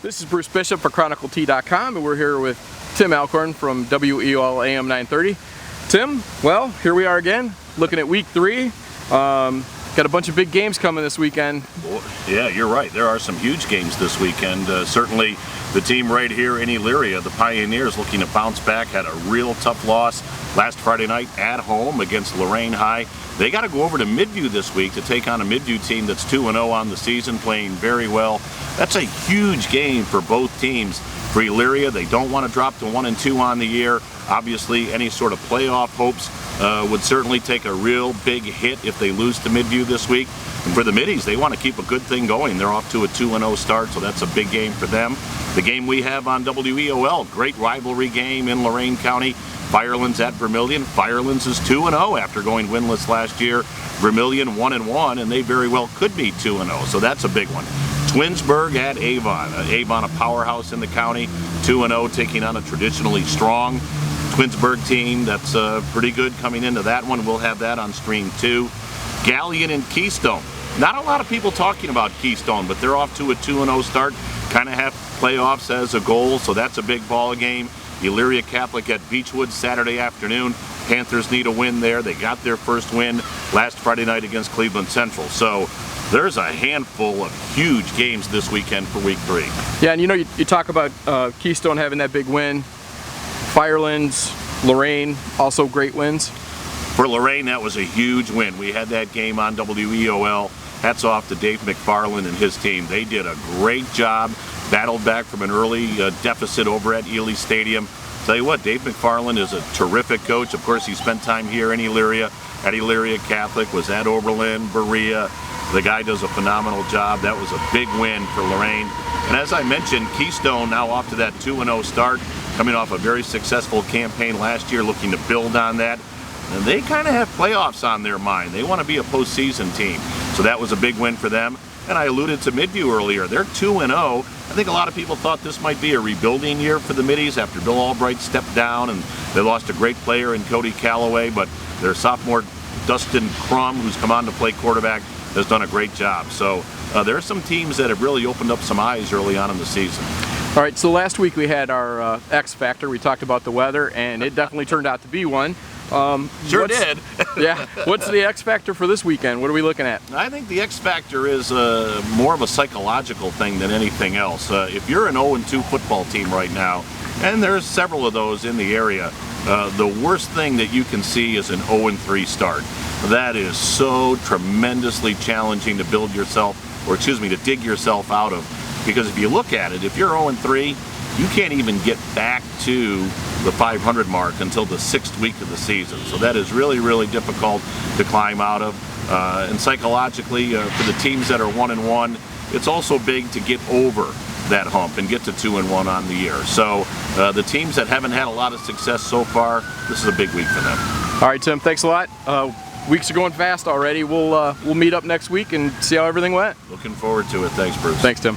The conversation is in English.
This is Bruce Bishop for ChronicleT.com, and we're here with Tim Alcorn from WEOL AM 930. Tim, well, here we are again, looking at week 3. Got a bunch of big games coming this weekend. Yeah, you're right. There are some huge games this weekend. Certainly the team right here in Elyria, the Pioneers, looking to bounce back, had a real tough loss last Friday night at home against Lorain High. They got to go over to Midview this week to take on a Midview team that's 2-0 on the season, playing very well. That's a huge game for both teams. For Elyria, they don't want to drop to 1-2 on the year. Obviously, any sort of playoff hopes would certainly take a real big hit if they lose to Midview this week. And for the Middies, they want to keep a good thing going. They're off to a 2-0 start, so that's a big game for them. The game we have on WEOL, great rivalry game in Lorain County. Firelands at Vermilion. Firelands is 2-0 after going winless last year. Vermilion 1-1, and they very well could be 2-0, so that's a big one. Twinsburg at Avon. Avon, a powerhouse in the county, 2-0, taking on a traditionally strong Twinsburg team that's pretty good coming into that one. We'll have that on stream 2. Galleon and Keystone. Not a lot of people talking about Keystone, but they're off to a 2-0 start. Kind of have playoffs as a goal, so that's a big ball game. Elyria Catholic at Beechwood Saturday afternoon. Panthers need a win there. They got their first win last Friday night against Cleveland Central. So there's a handful of huge games this weekend for week 3. Yeah, and you know, you talk about Keystone having that big win. Firelands, Lorain, also great wins. For Lorain, that was a huge win. We had that game on WEOL. Hats off to Dave McFarland and his team. They did a great job, battled back from an early deficit over at Ely Stadium. Tell you what, Dave McFarland is a terrific coach. Of course, he spent time here in Elyria, at Elyria Catholic, was at Oberlin, Berea. The guy does a phenomenal job. That was a big win for Lorain. And as I mentioned, Keystone now off to that 2-0 start, coming off a very successful campaign last year, looking to build on that. And they kind of have playoffs on their mind. They want to be a postseason team. So that was a big win for them. And I alluded to Midview earlier. They're 2-0. I think a lot of people thought this might be a rebuilding year for the Middies after Bill Albright stepped down and they lost a great player in Cody Calloway, but their sophomore Dustin Crum, who's come on to play quarterback, has done a great job. So there are some teams that have really opened up some eyes early on in the season. All right, so last week we had our X Factor. We talked about the weather, and it definitely turned out to be one. Sure did. Yeah. What's the X Factor for this weekend? What are we looking at? I think the X Factor is more of a psychological thing than anything else. If you're an 0-2 football team right now, and there's several of those in the area, the worst thing that you can see is an 0-3 start. That is so tremendously challenging to build yourself, or excuse me, to dig yourself out of. Because if you look at it, if you're 0-3, you can't even get back to the 500 mark until the 6th week of the season. So that is really, really difficult to climb out of. And psychologically, for the teams that are 1-1, it's also big to get over that hump and get to 2-1 on the year. So the teams that haven't had a lot of success so far, this is a big week for them. All right, Tim, thanks a lot. Weeks are going fast already. We'll meet up next week and see how everything went. Looking forward to it. Thanks, Bruce. Thanks, Tim.